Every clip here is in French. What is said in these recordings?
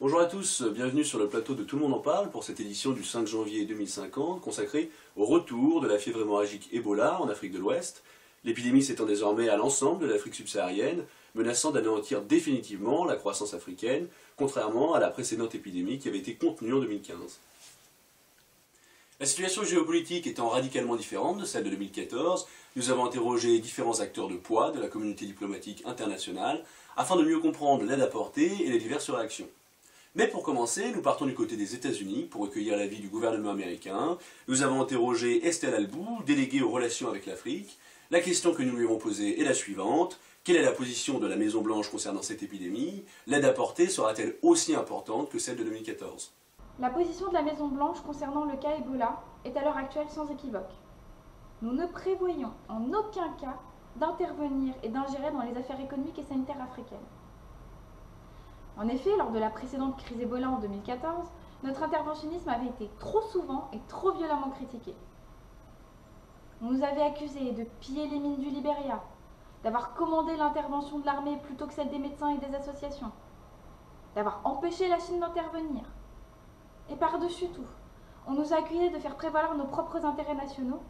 Bonjour à tous, bienvenue sur le plateau de Tout le monde en parle pour cette édition du 5 janvier 2050 consacrée au retour de la fièvre hémorragique Ebola en Afrique de l'Ouest, l'épidémie s'étend désormais à l'ensemble de l'Afrique subsaharienne, menaçant d'anéantir définitivement la croissance africaine, contrairement à la précédente épidémie qui avait été contenue en 2015. La situation géopolitique étant radicalement différente de celle de 2014, nous avons interrogé différents acteurs de poids de la communauté diplomatique internationale afin de mieux comprendre l'aide apportée et les diverses réactions. Mais pour commencer, nous partons du côté des États-Unis pour recueillir l'avis du gouvernement américain. Nous avons interrogé Estelle Albou, déléguée aux relations avec l'Afrique. La question que nous lui avons posée est la suivante. Quelle est la position de la Maison-Blanche concernant cette épidémie? L'aide apportée sera-t-elle aussi importante que celle de 2014? La position de la Maison-Blanche concernant le cas Ebola est à l'heure actuelle sans équivoque. Nous ne prévoyons en aucun cas d'intervenir et d'ingérer dans les affaires économiques et sanitaires africaines. En effet, lors de la précédente crise Ebola en 2014, notre interventionnisme avait été trop souvent et trop violemment critiqué. On nous avait accusés de piller les mines du Libéria, d'avoir commandé l'intervention de l'armée plutôt que celle des médecins et des associations, d'avoir empêché la Chine d'intervenir. Et par-dessus tout, on nous a accusés de faire prévaloir nos propres intérêts nationaux,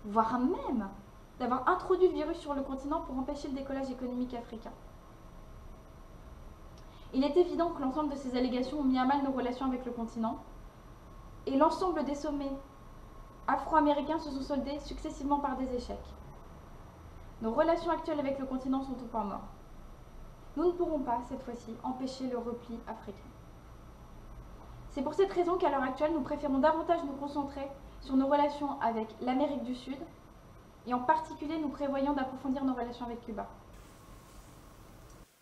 voire même d'avoir introduit le virus sur le continent pour empêcher le décollage économique africain. Il est évident que l'ensemble de ces allégations ont mis à mal nos relations avec le continent, et l'ensemble des sommets afro-américains se sont soldés successivement par des échecs. Nos relations actuelles avec le continent sont au point mort. Nous ne pourrons pas, cette fois-ci, empêcher le repli africain. C'est pour cette raison qu'à l'heure actuelle, nous préférons davantage nous concentrer sur nos relations avec l'Amérique du Sud, et en particulier, nous prévoyons d'approfondir nos relations avec Cuba.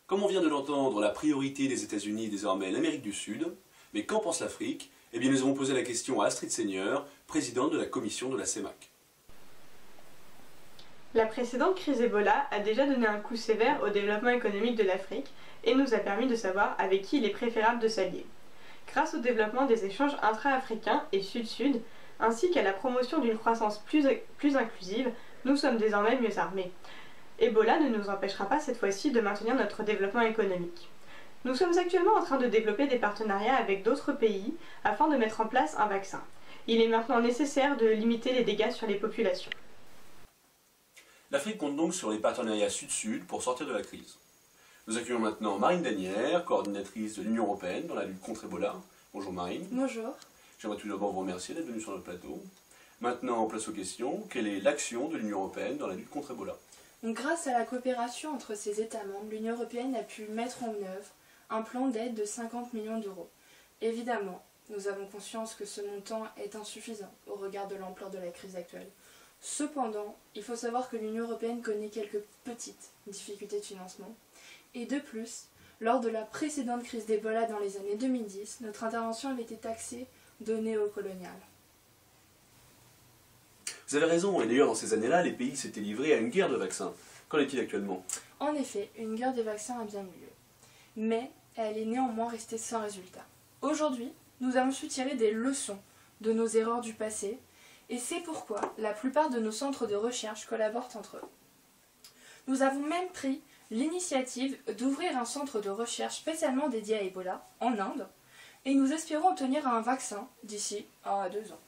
Comme on vient de l'entendre, la priorité des États-Unis est désormais l'Amérique du Sud. Mais qu'en pense l'Afrique? Eh bien, nous avons posé la question à Astrid Seigneur, présidente de la commission de la CEMAC. La précédente crise Ebola a déjà donné un coup sévère au développement économique de l'Afrique et nous a permis de savoir avec qui il est préférable de s'allier. Grâce au développement des échanges intra-africains et sud-sud, ainsi qu'à la promotion d'une croissance plus inclusive, nous sommes désormais mieux armés. Ebola ne nous empêchera pas cette fois-ci de maintenir notre développement économique. Nous sommes actuellement en train de développer des partenariats avec d'autres pays afin de mettre en place un vaccin. Il est maintenant nécessaire de limiter les dégâts sur les populations. L'Afrique compte donc sur les partenariats sud-sud pour sortir de la crise. Nous accueillons maintenant Marine Danière, coordinatrice de l'Union européenne dans la lutte contre Ebola. Bonjour Marine. Bonjour. J'aimerais tout d'abord vous remercier d'être venue sur notre plateau. Maintenant, place aux questions. Quelle est l'action de l'Union européenne dans la lutte contre Ebola? Donc, grâce à la coopération entre ses États membres, l'Union européenne a pu mettre en œuvre un plan d'aide de 50 millions d'euros. Évidemment, nous avons conscience que ce montant est insuffisant au regard de l'ampleur de la crise actuelle. Cependant, il faut savoir que l'Union européenne connaît quelques petites difficultés de financement. Et de plus, lors de la précédente crise d'Ebola dans les années 2010, notre intervention avait été taxée de néocoloniale. Vous avez raison, et d'ailleurs dans ces années-là, les pays s'étaient livrés à une guerre de vaccins. Qu'en est-il actuellement? En effet, une guerre des vaccins a bien eu lieu. Mais elle est néanmoins restée sans résultat. Aujourd'hui, nous avons su tirer des leçons de nos erreurs du passé, et c'est pourquoi la plupart de nos centres de recherche collaborent entre eux. Nous avons même pris l'initiative d'ouvrir un centre de recherche spécialement dédié à Ebola en Inde, et nous espérons obtenir un vaccin d'ici 1 à 2 ans.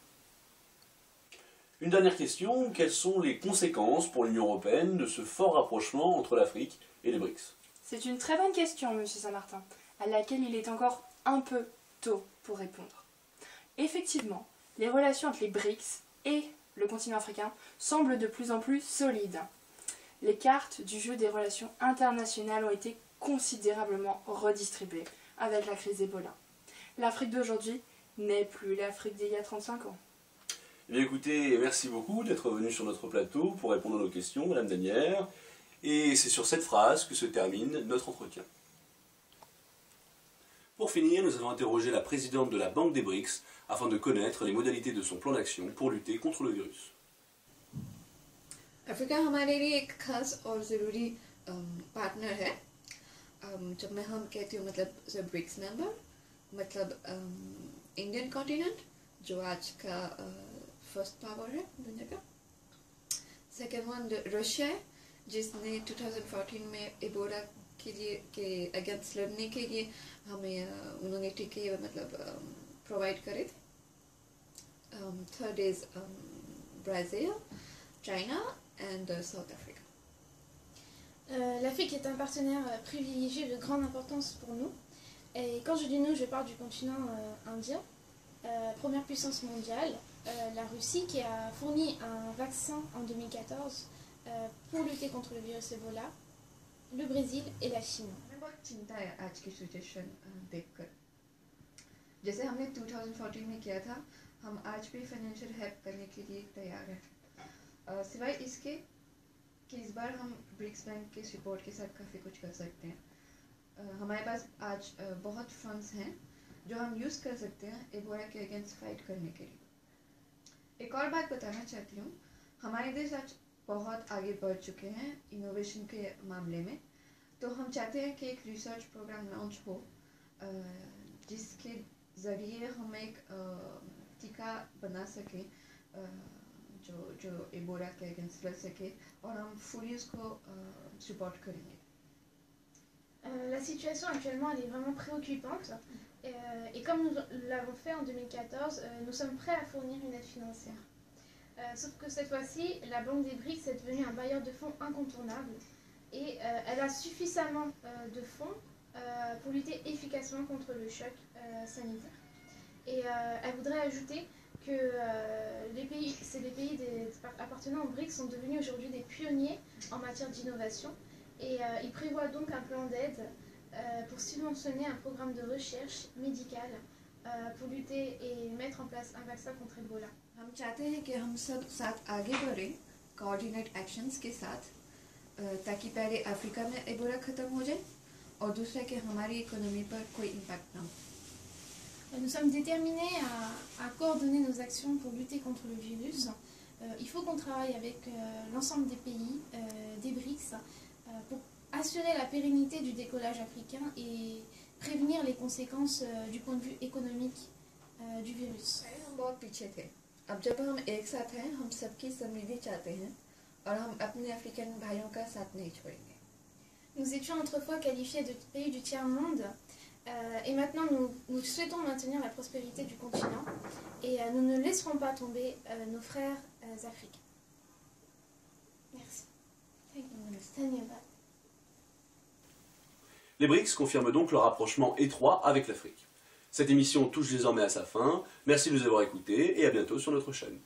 Une dernière question, quelles sont les conséquences pour l'Union européenne de ce fort rapprochement entre l'Afrique et les BRICS? C'est une très bonne question, Monsieur Saint-Martin, à laquelle il est encore un peu tôt pour répondre. Effectivement, les relations entre les BRICS et le continent africain semblent de plus en plus solides. Les cartes du jeu des relations internationales ont été considérablement redistribuées avec la crise Ebola. L'Afrique d'aujourd'hui n'est plus l'Afrique d'il y a 35 ans. Eh bien écoutez, merci beaucoup d'être venu sur notre plateau pour répondre à nos questions, Madame Danière. Et c'est sur cette phrase que se termine notre entretien. Pour finir, nous avons interrogé la présidente de la Banque des BRICS afin de connaître les modalités de son plan d'action pour lutter contre le virus. Africa हमारे लिए एक खास और ज़रूरी पार्टनर है। जब मैं हम कहती हूँ मतलब ब्रिक्स मेंबर मतलब इंडियन कॉन्टिनेंट जो आज का फर्स्ट पावर है दुनिया का। सेकेंड वन रशिया है जिसने 2014 में एबोला के लिए के अगेंस्ट लड़ने के लिए हमें उन्होंने टीके मतलब प्रोवाइड करे थे. Third is Brazil, China and South Africa. L'Afrique est un partenaire privilégié de grande importance pour nous. Et quand je dis nous, je parle du continent indien, première puissance mondiale, la Russie qui a fourni un vaccin en 2014 pour lutter contre le virus Ebola, le Brésil et la Chine. हमें बहुत चिंता है आज की सिचुएशन देखकर. जैसे हमने 2014 में किया था, हम आज भी फाइनेंशियल हेल्प करने के लिए तैयार हैं. सिवाय इसके कि इस बार हम ब्रिक्स बैंक के सपोर्ट के साथ काफ़ी कुछ कर सकते हैं. हमारे पास आज बहुत फंड्स हैं जो हम यूज़ कर सकते हैं एबोला के अगेंस्ट फाइट करने के लिए. एक और बात बताना चाहती हूँ, हमारे देश आज बहुत आगे बढ़ चुके हैं इनोवेशन के मामले में. तो हम चाहते हैं कि एक रिसर्च प्रोग्राम लॉन्च हो जिसके ज़रिए हम एक टीका बना सकें जो एबोला के अगेंस्ट लड़ सके, और हम फुली उसको सपोर्ट करेंगे. La situation actuellement elle est vraiment préoccupante et comme nous l'avons fait en 2014, nous sommes prêts à fournir une aide financière. Sauf que cette fois-ci, la Banque des BRICS est devenue un bailleur de fonds incontournable et elle a suffisamment de fonds pour lutter efficacement contre le choc sanitaire. Et elle voudrait ajouter que les pays appartenant aux BRICS sont devenus aujourd'hui des pionniers en matière d'innovation. Et il prévoit donc un plan d'aide pour subventionner un programme de recherche médicale pour lutter et mettre en place un vaccin contre Ebola. हम चाहते हैं कि हम सब साथ आगे बढ़ें coordinate actions के साथ, ताकि पहले अफ्रीका में एबोला ख़त्म हो जाए और दूसरा कि हमारी इकोनॉमी पर कोई इम्पैक्ट ना हो. Nous sommes déterminés à coordonner nos actions pour lutter contre le virus. Il faut qu'on travaille avec l'ensemble des pays des BRICS pour assurer la pérennité du décollage africain et prévenir les conséquences du point de vue économique du virus. हम बहुत पीछे थे. अब जब हम एक साथ हैं, हम सबकी समृद्धि चाहते हैं और हम अपने अफ्रीकन भाइयों का साथ नहीं छोड़ेंगे. Nous étions autrefois qualifiés de pays du tiers-monde et maintenant nous souhaitons maintenir la prospérité du continent et nous ne laisserons pas tomber nos frères africains. Merci. Dhanyavad. Les BRICS confirment donc leur rapprochement étroit avec l'Afrique. Cette émission touche désormais à sa fin. Merci de nous avoir écoutés et à bientôt sur notre chaîne.